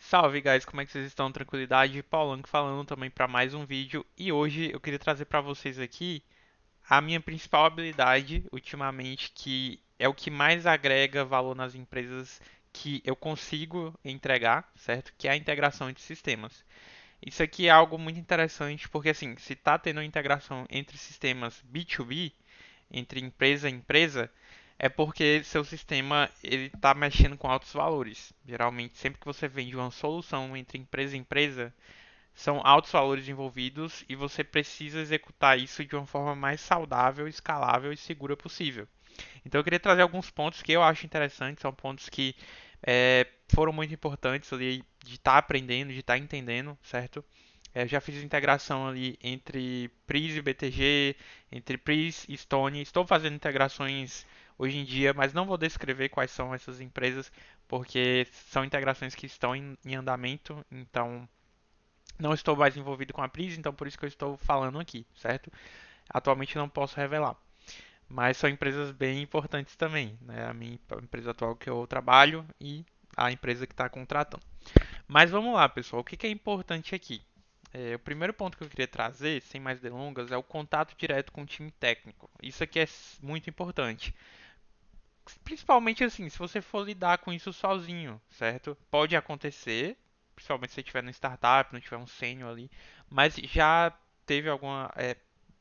Salve, guys, como é que vocês estão? Tranquilidade? Paulanco falando também para mais um vídeo. E hoje eu queria trazer para vocês aqui a minha principal habilidade ultimamente, que é o que mais agrega valor nas empresas que eu consigo entregar, certo? Que é a integração entre sistemas. Isso aqui é algo muito interessante porque assim, se está tendo integração entre sistemas B2B, entre empresa e empresa, é porque seu sistema ele está mexendo com altos valores. Geralmente, sempre que você vende uma solução entre empresa e empresa, são altos valores envolvidos e você precisa executar isso de uma forma mais saudável, escalável e segura possível. Então, eu queria trazer alguns pontos que eu acho interessantes, são pontos que foram muito importantes ali de estar aprendendo, de estar entendendo, certo? Já fiz integração ali entre Pris e BTG, entre Pris e Stone. Estou fazendo integrações hoje em dia, mas não vou descrever quais são essas empresas, porque são integrações que estão em andamento, então não estou mais envolvido com a Pris, então por isso que eu estou falando aqui, certo? Atualmente não posso revelar, mas são empresas bem importantes também, né? A minha empresa atual que eu trabalho e a empresa que está contratando. Mas vamos lá, pessoal, o que é importante aqui? O primeiro ponto que eu queria trazer, sem mais delongas, é o contato direto com o time técnico. Isso aqui é muito importante. Principalmente assim, se você for lidar com isso sozinho, certo? Pode acontecer, principalmente se você estiver no startup, não tiver um sênior ali, mas já teve alguma.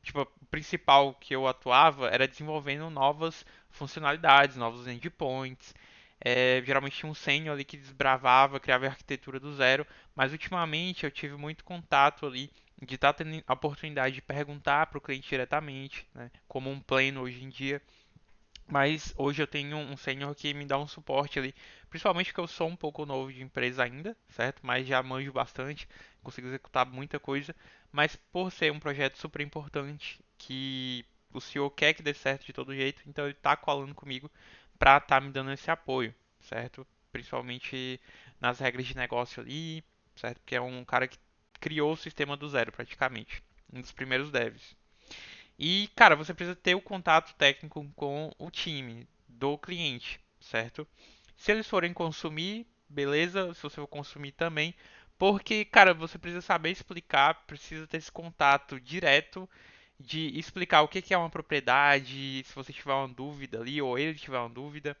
Tipo, o principal que eu atuava era desenvolvendo novas funcionalidades, novos endpoints. Geralmente tinha um sênior ali que desbravava, criava a arquitetura do zero, mas ultimamente eu tive muito contato ali de estar tendo a oportunidade de perguntar para o cliente diretamente, né, como um pleno hoje em dia. Mas hoje eu tenho um sênior que me dá um suporte ali, principalmente porque eu sou um pouco novo de empresa ainda, certo? Mas já manjo bastante, consigo executar muita coisa. Mas por ser um projeto super importante, que o senhor quer que dê certo de todo jeito, então ele está colando comigo para estar me dando esse apoio, certo? Principalmente nas regras de negócio ali, certo? Porque é um cara que criou o sistema do zero praticamente, um dos primeiros devs. E, cara, você precisa ter o contato técnico com o time do cliente, certo? Se eles forem consumir, beleza. Se você for consumir também. Porque, cara, você precisa saber explicar, precisa ter esse contato direto de explicar o que que é uma propriedade, se você tiver uma dúvida ali, ou ele tiver uma dúvida,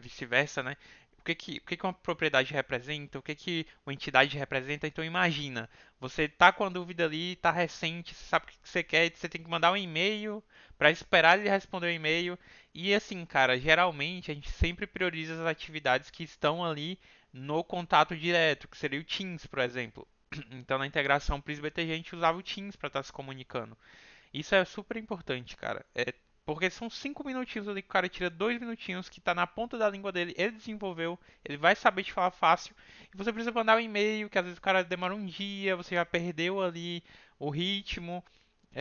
vice-versa, né? O que que uma propriedade representa, o que que uma entidade representa. Então imagina, você tá com a dúvida ali, tá recente, você sabe o que que você quer, você tem que mandar um e-mail para esperar ele responder o e-mail. E assim, cara, geralmente a gente sempre prioriza as atividades que estão ali no contato direto, que seria o Teams, por exemplo. Então na integração PRIS-BTG a gente usava o Teams para estar se comunicando. Isso é super importante, cara. Porque são 5 minutinhos ali que o cara tira 2 minutinhos que tá na ponta da língua dele, ele desenvolveu, ele vai saber te falar fácil. E você precisa mandar um e-mail, que às vezes o cara demora um dia, você já perdeu ali o ritmo,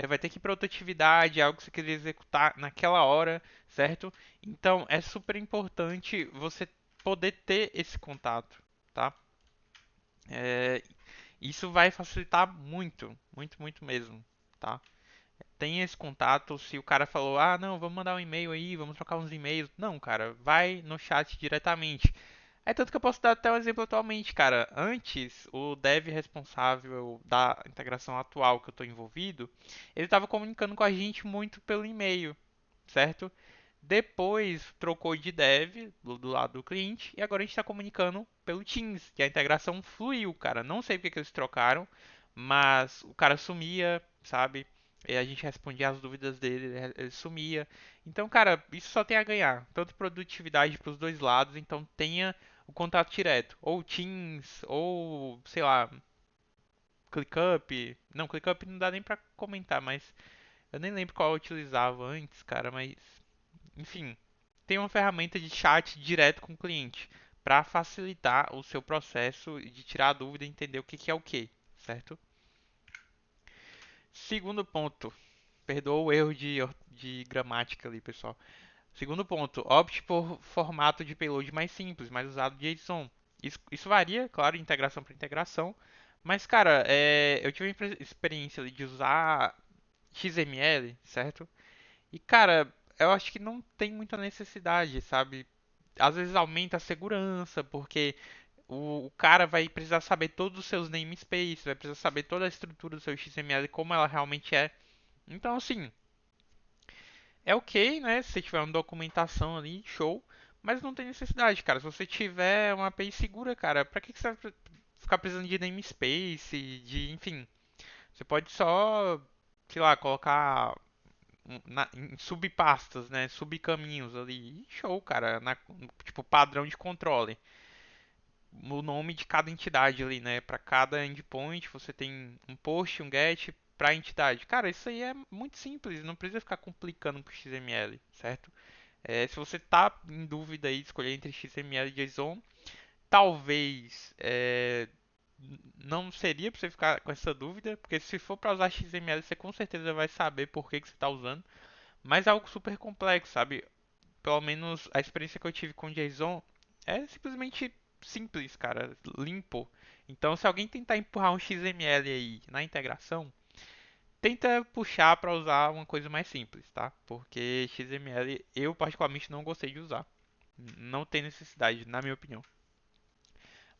vai ter que ir para outra atividade, algo que você queria executar naquela hora, certo? Então é super importante você poder ter esse contato, tá? É, isso vai facilitar muito, muito, muito mesmo, tá? Tem esse contato. Se o cara falou, ah, não, vamos mandar um e-mail aí, vamos trocar uns e-mails. Não, cara, vai no chat diretamente. É tanto que eu posso dar até um exemplo atualmente, cara. Antes, o dev responsável da integração atual que eu estou envolvido, ele estava comunicando com a gente muito pelo e-mail, certo? Depois trocou de dev do lado do cliente e agora a gente está comunicando pelo Teams, que a integração fluiu, cara. Não sei porque que eles trocaram, mas o cara sumia, sabe? E a gente respondia as dúvidas dele, ele sumia. Então, cara, isso só tem a ganhar. Tanto produtividade para os dois lados, então tenha o contato direto. Ou Teams, ou, sei lá, ClickUp. Não, ClickUp não dá nem para comentar, mas eu nem lembro qual eu utilizava antes, cara, mas enfim, tem uma ferramenta de chat direto com o cliente para facilitar o seu processo de tirar a dúvida e entender o que que é o que, certo? Segundo ponto, perdoa o erro de gramática ali, pessoal. Segundo ponto, opte por formato de payload mais simples, mais usado de JSON. Isso varia, claro, de integração para integração, mas cara, eu tive a experiência ali de usar XML, certo? E cara, eu acho que não tem muita necessidade, sabe? Às vezes aumenta a segurança, porque o cara vai precisar saber todos os seus namespaces, vai precisar saber toda a estrutura do seu XML, como ela realmente é. Então, assim, é ok, né? Se você tiver uma documentação ali, show. Mas não tem necessidade, cara. Se você tiver uma API segura, cara, pra que você vai ficar precisando de namespace, enfim. Você pode só, sei lá, colocar em subpastas, né? Subcaminhos ali. E show, cara. Tipo, padrão de controle. O nome de cada entidade ali, né? Para cada endpoint você tem um post, um get para a entidade. Cara, isso aí é muito simples, não precisa ficar complicando com XML, certo? Se você tá em dúvida aí de escolher entre XML e JSON, talvez não seria para você ficar com essa dúvida, porque se for para usar XML, você com certeza vai saber por que você está usando. Mas é algo super complexo, sabe? Pelo menos a experiência que eu tive com JSON é simplesmente simples, cara, limpo. Então, se alguém tentar empurrar um XML aí na integração, tenta puxar para usar uma coisa mais simples, tá? Porque XML eu particularmente não gostei de usar. Não tem necessidade, na minha opinião.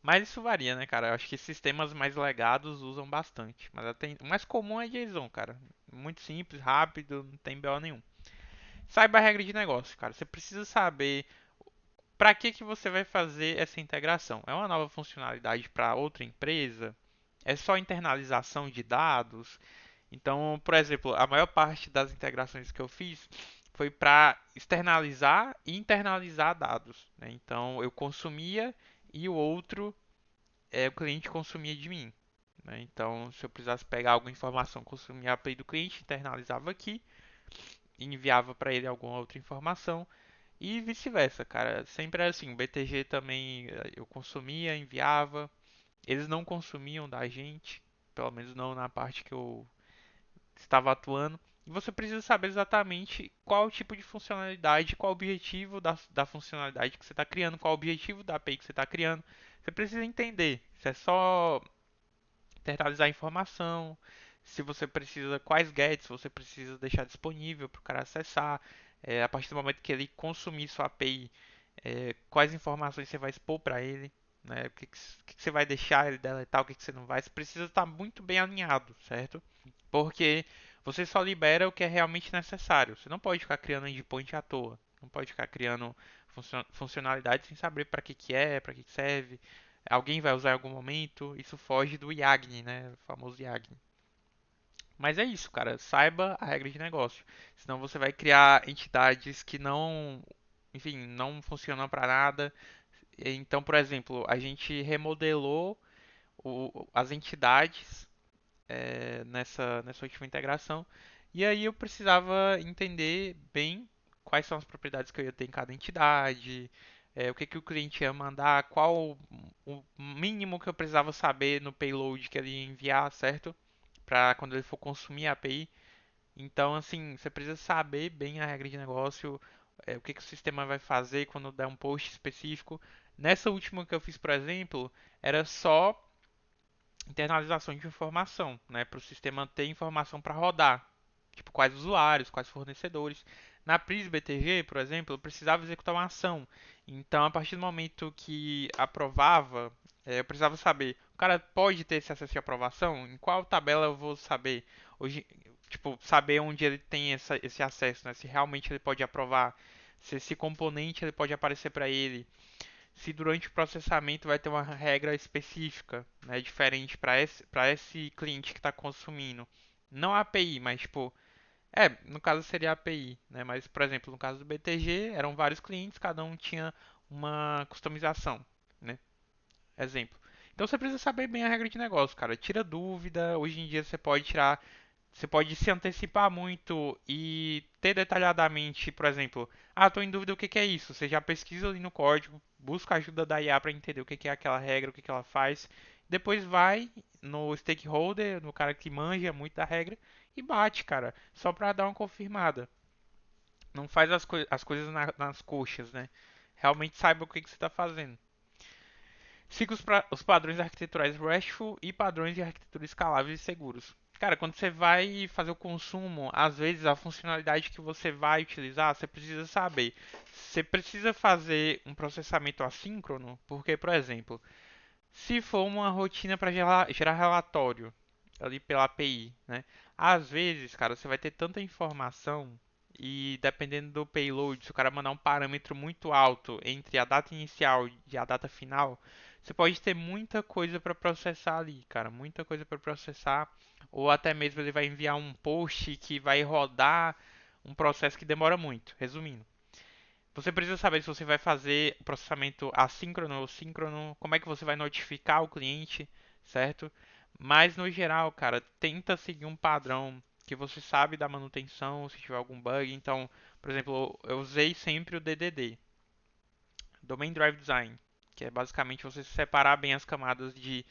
Mas isso varia, né, cara? Eu acho que sistemas mais legados usam bastante. Mas o mais comum é JSON, cara. Muito simples, rápido, não tem BO nenhum. Saiba a regra de negócio, cara. Você precisa saber para que você vai fazer essa integração. É uma nova funcionalidade para outra empresa? É só internalização de dados? Então, por exemplo, a maior parte das integrações que eu fiz foi para externalizar e internalizar dados, né? Então, eu consumia e o cliente consumia de mim, né? Então, se eu precisasse pegar alguma informação, consumia a API do cliente, internalizava aqui e enviava para ele alguma outra informação. E vice-versa, cara. Sempre era assim. O BTG também eu consumia, enviava. Eles não consumiam da gente, pelo menos não na parte que eu estava atuando. E você precisa saber exatamente qual tipo de funcionalidade, qual o objetivo da funcionalidade que você está criando, qual o objetivo da API que você está criando. Você precisa entender se é só centralizar a informação, se você precisa, quais gets você precisa deixar disponível para o cara acessar. A partir do momento que ele consumir sua API, quais informações você vai expor para ele, né? O que você vai deixar ele deletar, o que você não vai. Você precisa estar muito bem alinhado, certo? Porque você só libera o que é realmente necessário. Você não pode ficar criando endpoint à toa. Não pode ficar criando funcionalidade sem saber para que é, para que serve. Alguém vai usar em algum momento. Isso foge do IAGN, né? O famoso IAGN. Mas é isso, cara. Saiba a regra de negócio. Senão você vai criar entidades que não, enfim, não funcionam para nada. Então, por exemplo, a gente remodelou as entidades nessa última integração. E aí eu precisava entender bem quais são as propriedades que eu ia ter em cada entidade, o que o cliente ia mandar, qual o mínimo que eu precisava saber no payload que ele ia enviar, certo? Para quando ele for consumir a API. Então, assim, você precisa saber bem a regra de negócio, o que o sistema vai fazer quando der um post específico. Nessa última que eu fiz, por exemplo, era só internalização de informação, né, para o sistema ter informação para rodar, tipo quais usuários, quais fornecedores. Na Pris BTG, por exemplo, eu precisava executar uma ação. Então, a partir do momento que aprovava, eu precisava saber, o cara pode ter esse acesso de aprovação? Em qual tabela eu vou saber? Hoje, tipo, saber onde ele tem esse acesso, né? Se realmente ele pode aprovar, se esse componente ele pode aparecer para ele, se durante o processamento vai ter uma regra específica, né, diferente para esse cliente que está consumindo. Não a API, mas tipo, no caso seria a API, né, mas por exemplo, no caso do BTG, eram vários clientes, cada um tinha uma customização, né? Exemplo. Então você precisa saber bem a regra de negócio, cara. Tira dúvida. Hoje em dia você pode se antecipar muito e ter detalhadamente, por exemplo, estou em dúvida o que é isso. Você já pesquisa ali no código, busca a ajuda da IA para entender o que é aquela regra, o que ela faz. Depois vai no stakeholder, no cara que manja muito da regra e bate, cara, só para dar uma confirmada. Não faz as coisas nas coxas, né? Realmente saiba o que você está fazendo. Siga os padrões arquiteturais RESTful e padrões de arquitetura escaláveis e seguros. Cara, quando você vai fazer o consumo, às vezes a funcionalidade que você vai utilizar, você precisa saber. Você precisa fazer um processamento assíncrono, porque, por exemplo, Se for uma rotina para gerar relatório ali pela API, né? Às vezes, cara, você vai ter tanta informação e dependendo do payload, se o cara mandar um parâmetro muito alto entre a data inicial e a data final, você pode ter muita coisa para processar ali, cara, muita coisa para processar, ou até mesmo ele vai enviar um post que vai rodar um processo que demora muito. Resumindo, você precisa saber se você vai fazer processamento assíncrono ou síncrono, como é que você vai notificar o cliente, certo? Mas no geral, cara, tenta seguir um padrão que você sabe da manutenção, se tiver algum bug. Então, por exemplo, eu usei sempre o DDD, Domain Drive Design, que é basicamente você separar bem as camadas de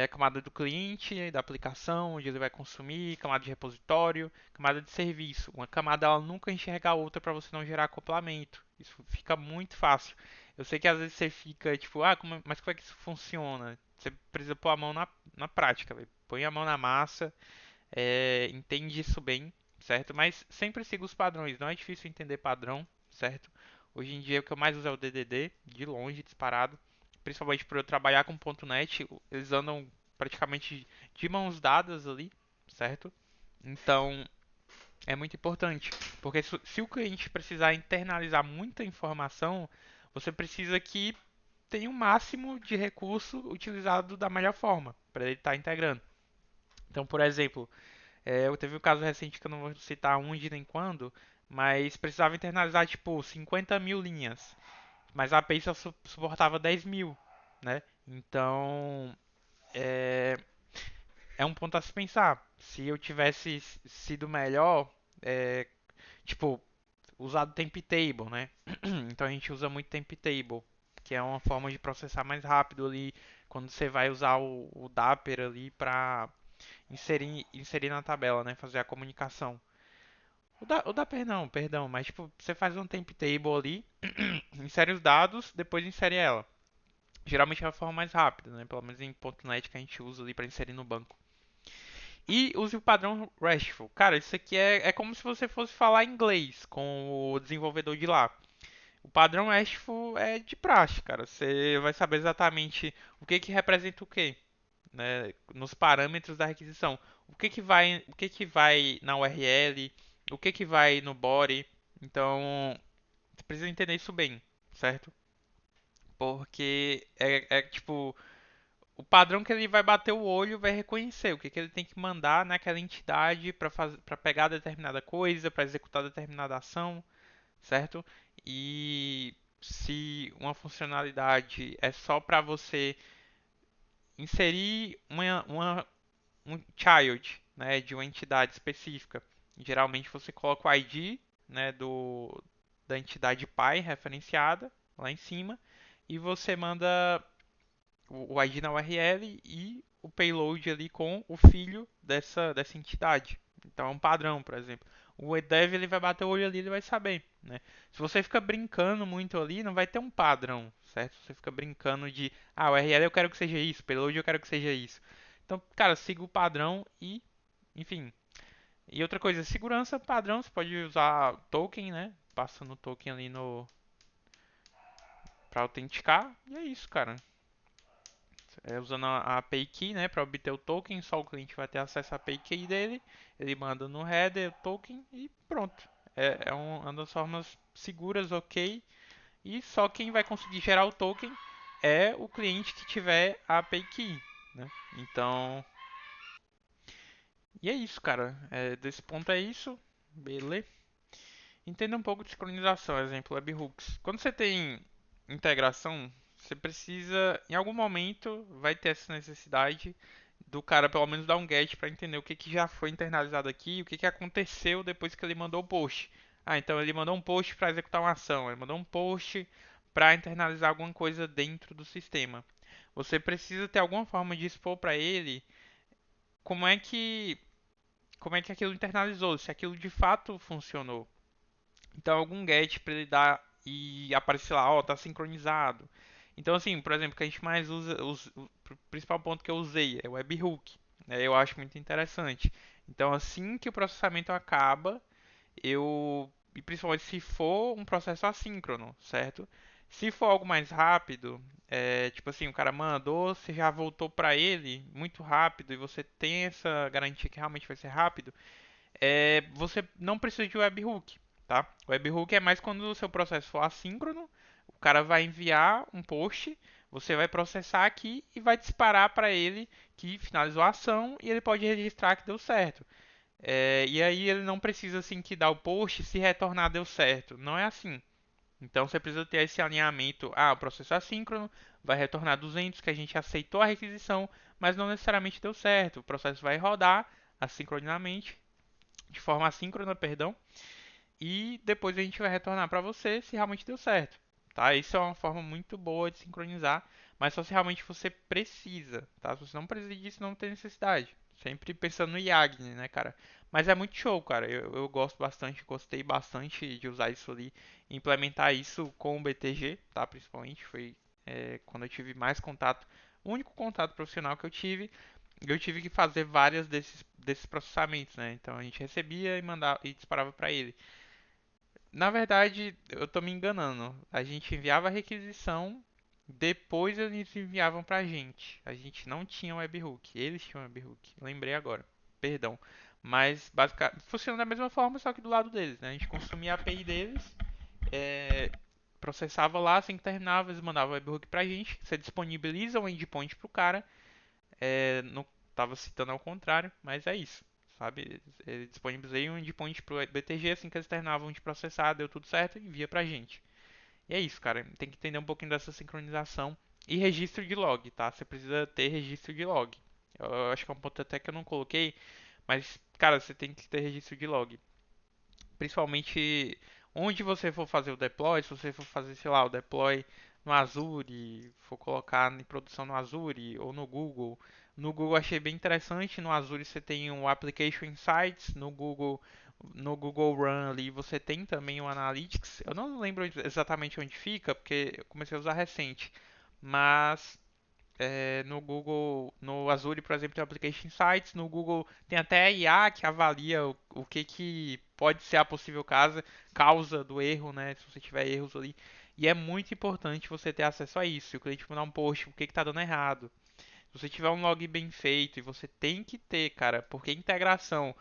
camada do cliente, da aplicação, onde ele vai consumir, camada de repositório, camada de serviço. Uma camada ela nunca enxerga a outra para você não gerar acoplamento. Isso fica muito fácil. Eu sei que às vezes você fica tipo, mas como é que isso funciona? Você precisa pôr a mão na prática, véio. Põe a mão na massa, entende isso bem, certo? Mas sempre siga os padrões, não é difícil entender padrão, certo? Hoje em dia o que eu mais uso é o DDD, de longe, disparado. Principalmente por eu trabalhar com .NET, eles andam praticamente de mãos dadas ali, certo? Então é muito importante, porque se o cliente precisar internalizar muita informação, você precisa que tenha o máximo de recurso utilizado da melhor forma para ele estar integrando. Então, por exemplo, eu teve um caso recente que eu não vou citar onde nem quando, mas precisava internalizar tipo 50 mil linhas, mas a API só suportava 10 mil, né? Então é, é um ponto a se pensar. Se eu tivesse sido melhor, é, tipo, usado temp table, né? Então a gente usa muito temp table, que é uma forma de processar mais rápido ali quando você vai usar o Dapper ali para inserir na tabela, né? Fazer a comunicação. O Dapper não, perdão, mas tipo, você faz um temp table ali, insere os dados, depois insere ela. Geralmente é a forma mais rápida, né? Pelo menos em .NET que a gente usa ali para inserir no banco. E use o padrão RESTful. Cara, isso aqui é como se você fosse falar inglês com o desenvolvedor de lá. O padrão RESTful é de praxe, cara. Você vai saber exatamente o que que representa o que, né? Nos parâmetros da requisição. O que que vai na URL, o que que vai no body. Então, você precisa entender isso bem, certo? Porque é tipo o padrão que ele vai bater o olho vai reconhecer o que, que ele tem que mandar naquela entidade para pegar determinada coisa, para executar determinada ação, certo? E se uma funcionalidade é só para você inserir um child, né, de uma entidade específica, geralmente você coloca o ID, né, da entidade pai referenciada lá em cima e você manda o ID na URL e o payload ali com o filho dessa entidade. Então é um padrão, por exemplo. O eDev ele vai bater o olho ali, ele vai saber, né? Se você fica brincando muito ali, não vai ter um padrão, certo? Se você fica brincando de, URL eu quero que seja isso, payload eu quero que seja isso. Então, cara, siga o padrão e, enfim. E outra coisa, segurança padrão, você pode usar token, né? Passa no token ali no para autenticar. E é isso, cara. Usando a API Key, né, para obter o token, só o cliente vai ter acesso à API Key dele, ele manda no header o token e pronto. Uma das formas seguras, ok, e só quem vai conseguir gerar o token é o cliente que tiver a API Key, né? Então, e é isso, cara. Desse ponto é isso, beleza? Entenda um pouco de sincronização, exemplo, webhooks. Quando você tem integração, você precisa, em algum momento, vai ter essa necessidade do cara pelo menos dar um get para entender o que, que já foi internalizado aqui, o que, que aconteceu depois que ele mandou o post. Então ele mandou um post para executar uma ação, ele mandou um post para internalizar alguma coisa dentro do sistema. Você precisa ter alguma forma de expor para ele como é que como é que aquilo internalizou, se aquilo de fato funcionou. Então, algum get para ele dar e aparecer lá, ó, tá sincronizado. Então, assim, por exemplo, o que a gente mais usa, o principal ponto que eu usei é o webhook. Né? Eu acho muito interessante. Então, assim que o processamento acaba, e principalmente se for um processo assíncrono, certo? Se for algo mais rápido, tipo assim, o cara mandou, você já voltou para ele muito rápido e você tem essa garantia que realmente vai ser rápido, você não precisa de webhook, tá? O webhook é mais quando o seu processo for assíncrono, o cara vai enviar um post, você vai processar aqui e vai disparar para ele que finalizou a ação e ele pode registrar que deu certo. E aí ele não precisa assim que dar o post se retornar deu certo. Não é assim. Então você precisa ter esse alinhamento. Ah, o processo é assíncrono vai retornar 200 que a gente aceitou a requisição, mas não necessariamente deu certo. O processo vai rodar assincronamente, de forma assíncrona, perdão, e depois a gente vai retornar para você se realmente deu certo. Tá? Isso é uma forma muito boa de sincronizar, mas só se realmente você precisa, tá? Se você não precisa disso, não tem necessidade. Sempre pensando no Yagni, né, cara? Mas é muito show, cara. Eu gosto bastante, gostei bastante de usar isso ali, implementar isso com o BTG, tá? Principalmente foi quando eu tive mais contato, o único contato profissional que eu tive que fazer várias desses processamentos, né? Então a gente recebia e mandava e disparava para ele. Na verdade, eu tô me enganando. A gente enviava a requisição, depois eles enviavam pra gente. A gente não tinha webhook, eles tinham webhook. Lembrei agora. Perdão. Mas basicamente funciona da mesma forma, só que do lado deles, né? A gente consumia a API deles, é, processava lá, assim que terminava, eles mandavam o webhook pra gente. Você disponibiliza o endpoint pro cara. Não tava citando ao contrário, mas é isso. Sabe, ele disponibilizei um endpoint pro BTG assim que eles terminavam de processar, deu tudo certo e envia pra gente. E é isso, cara. Tem que entender um pouquinho dessa sincronização e registro de log, tá? Você precisa ter registro de log. Eu acho que é um ponto até que eu não coloquei, mas, cara, você tem que ter registro de log. Principalmente onde você for fazer o deploy, se você for fazer, sei lá, o deploy no Azure, for colocar em produção no Azure ou no Google. No Google achei bem interessante, no Azure você tem o Application Insights, no Google Run ali você tem também o Analytics. Eu não lembro exatamente onde fica, porque eu comecei a usar recente, mas no Google, no Azure, por exemplo, tem o Application Insights, no Google tem até a IA que avalia o que pode ser a possível causa do erro, né? Se você tiver erros ali. E é muito importante você ter acesso a isso. Se o cliente mandar um post, o que está dando errado? Se você tiver um log bem feito, e você tem que ter, cara, porque integração,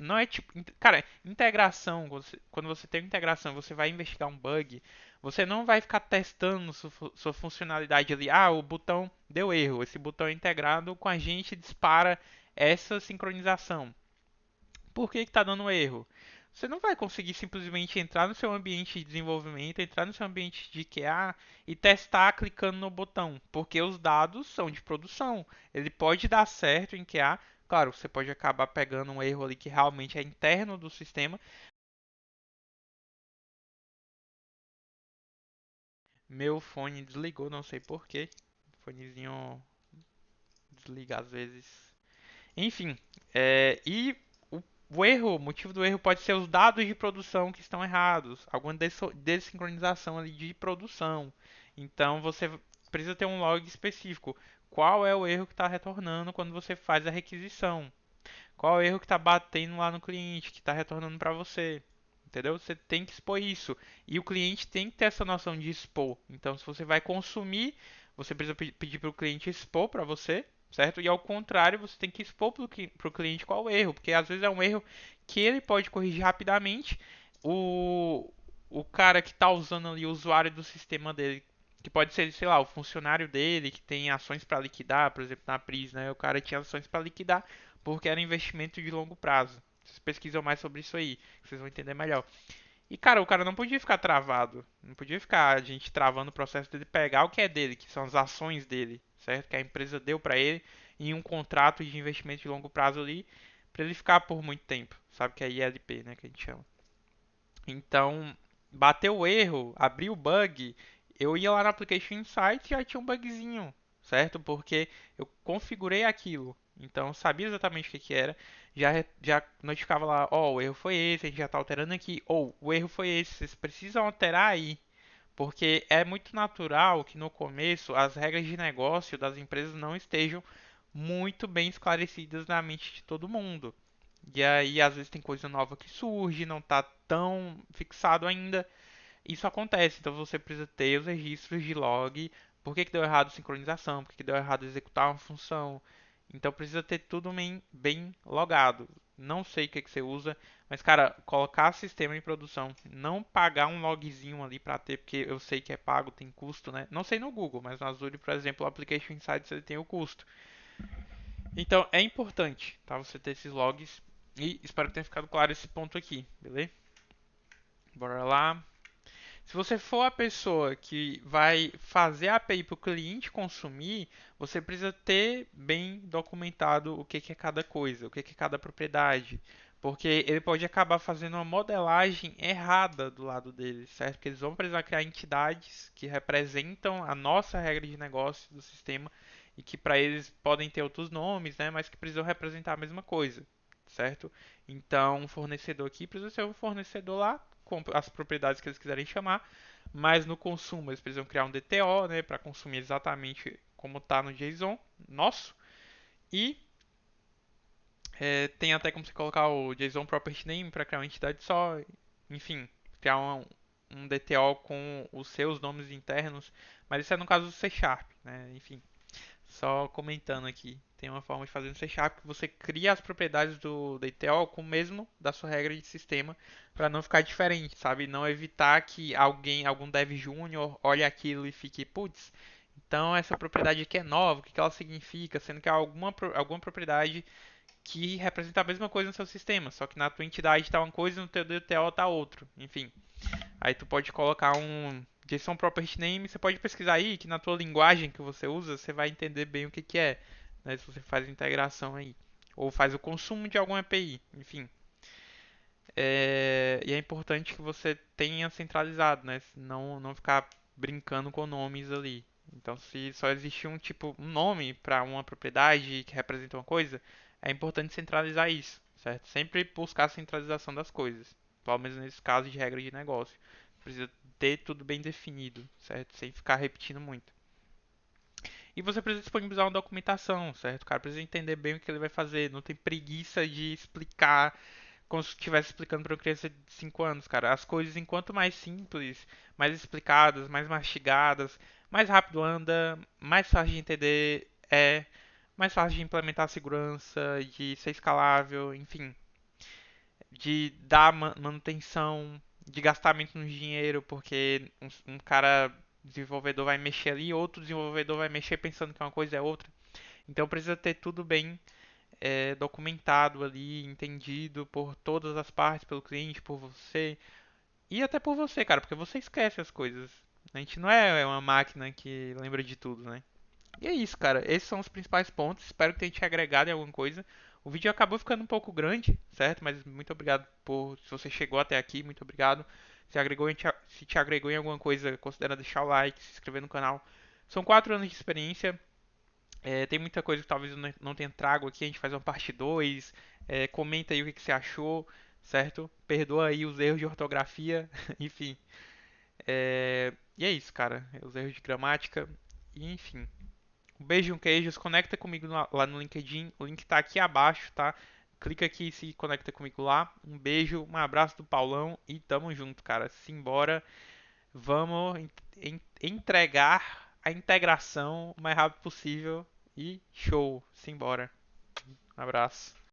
não é tipo, cara, integração, quando você tem integração, você vai investigar um bug, você não vai ficar testando sua funcionalidade ali. Ah, o botão deu erro, esse botão é integrado com a gente dispara essa sincronização. Por que está dando erro? Você não vai conseguir simplesmente entrar no seu ambiente de desenvolvimento, entrar no seu ambiente de QA e testar clicando no botão, porque os dados são de produção. Ele pode dar certo em QA, claro, você pode acabar pegando um erro ali que realmente é interno do sistema. Meu fone desligou, não sei por quê. Fonezinho desliga às vezes. Enfim, e o erro, o motivo do erro pode ser os dados de produção que estão errados, alguma desincronização ali de produção. Então você precisa ter um log específico. Qual é o erro que está retornando quando você faz a requisição? Qual é o erro que está batendo lá no cliente, que está retornando para você? Entendeu? Você tem que expor isso. E o cliente tem que ter essa noção de expor. Então, se você vai consumir, você precisa pedir para o cliente expor para você, certo? E ao contrário, você tem que expor para o cliente qual o erro, porque às vezes é um erro que ele pode corrigir rapidamente. O cara que está usando ali, o usuário do sistema dele, que pode ser, sei lá, o funcionário dele que tem ações para liquidar, por exemplo, na Pris, né? O cara tinha ações para liquidar porque era investimento de longo prazo. Vocês pesquisam mais sobre isso aí, vocês vão entender melhor. E cara, o cara não podia ficar travado, não podia ficar a gente travando o processo dele pegar o que é dele, que são as ações dele, certo? Que a empresa deu para ele em um contrato de investimento de longo prazo ali, para ele ficar por muito tempo, sabe que é ILP, né, que a gente chama. Então, bateu o erro, abriu o bug, eu ia lá no Application Insights e já tinha um bugzinho, certo? Porque eu configurei aquilo. Então, eu sabia exatamente o que que era. Já notificava lá, ó, o erro foi esse, a gente já está alterando aqui. Ou, o erro foi esse, vocês precisam alterar aí. Porque é muito natural que no começo as regras de negócio das empresas não estejam muito bem esclarecidas na mente de todo mundo. E aí, às vezes, tem coisa nova que surge, não está tão fixado ainda. isso acontece, então você precisa ter os registros de log, por que que deu errado a sincronização, por que que deu errado executar uma função. Então precisa ter tudo bem logado. Não sei o que que você usa, mas cara, colocar sistema em produção, não pagar um logzinho ali para ter, porque eu sei que é pago, tem custo, né? Não sei no Google, mas no Azure, por exemplo, o Application Insights ele tem o custo. Então é importante, tá? Você ter esses logs e espero que tenha ficado claro esse ponto aqui, beleza? Bora lá. Se você for a pessoa que vai fazer a API para o cliente consumir, você precisa ter bem documentado o que é cada coisa, o que é cada propriedade. Porque ele pode acabar fazendo uma modelagem errada do lado dele, certo? Porque eles vão precisar criar entidades que representam a nossa regra de negócio do sistema e que para eles podem ter outros nomes, né? Mas que precisam representar a mesma coisa, certo? Então, um fornecedor aqui precisa ser um fornecedor lá com as propriedades que eles quiserem chamar, mas no consumo eles precisam criar um DTO, né, para consumir exatamente como está no JSON nosso. E tem até como você colocar o JSON Property Name para criar uma entidade só, enfim, criar um DTO com os seus nomes internos, mas isso é no caso do C Sharp, né? Enfim, só comentando aqui, tem uma forma de fazer no C Sharp que você cria as propriedades do DTO com o mesmo da sua regra de sistema para não ficar diferente, sabe? Não evitar que algum dev júnior olhe aquilo e fique, putz, então essa propriedade aqui é nova, o que ela significa? Sendo que é alguma propriedade que representa a mesma coisa no seu sistema, só que na tua entidade está uma coisa e no teu DTO está outro. Enfim, aí tu pode colocar um JSON Property Name, você pode pesquisar aí que na tua linguagem que você usa, você vai entender bem o que que é, né, se você faz integração aí. Ou faz o consumo de alguma API, enfim. E é importante que você tenha centralizado, né? Não ficar brincando com nomes ali. Então, se só existe um nome para uma propriedade que representa uma coisa, é importante centralizar isso, certo? Sempre buscar a centralização das coisas, pelo menos nesse caso de regra de negócio. Precisa ter tudo bem definido, certo? Sem ficar repetindo muito. E você precisa disponibilizar uma documentação, certo? O cara precisa entender bem o que ele vai fazer, não tem preguiça de explicar como se estivesse explicando para uma criança de 5 anos, cara. As coisas, enquanto mais simples, mais explicadas, mais mastigadas, mais rápido anda, mais fácil de entender é, mais fácil de implementar a segurança, de ser escalável, enfim, de dar manutenção, de gastar menos dinheiro, porque um cara desenvolvedor vai mexer ali, outro desenvolvedor vai mexer pensando que uma coisa é outra. Então precisa ter tudo bem documentado ali, entendido por todas as partes, pelo cliente, por você e até por você, cara, porque você esquece as coisas. A gente não é uma máquina que lembra de tudo, né? E é isso, cara. Esses são os principais pontos. Espero que tenha te agregado em alguma coisa. O vídeo acabou ficando um pouco grande, certo? Mas muito obrigado por se você chegou até aqui, muito obrigado. Se te agregou em alguma coisa, considera deixar o like, se inscrever no canal. São 4 anos de experiência. Tem muita coisa que talvez eu não tenha trago aqui, a gente faz uma parte 2. Comenta aí o que que você achou, certo? Perdoa aí os erros de ortografia, enfim. E é isso, cara. Os erros de gramática, e enfim. Um beijo e um queijo. Se conecta comigo lá no LinkedIn. O link tá aqui abaixo, tá? Clica aqui e se conecta comigo lá. Um beijo, um abraço do Paulão e tamo junto, cara. Simbora. Vamos entregar a integração o mais rápido possível. E show. Simbora. Um abraço.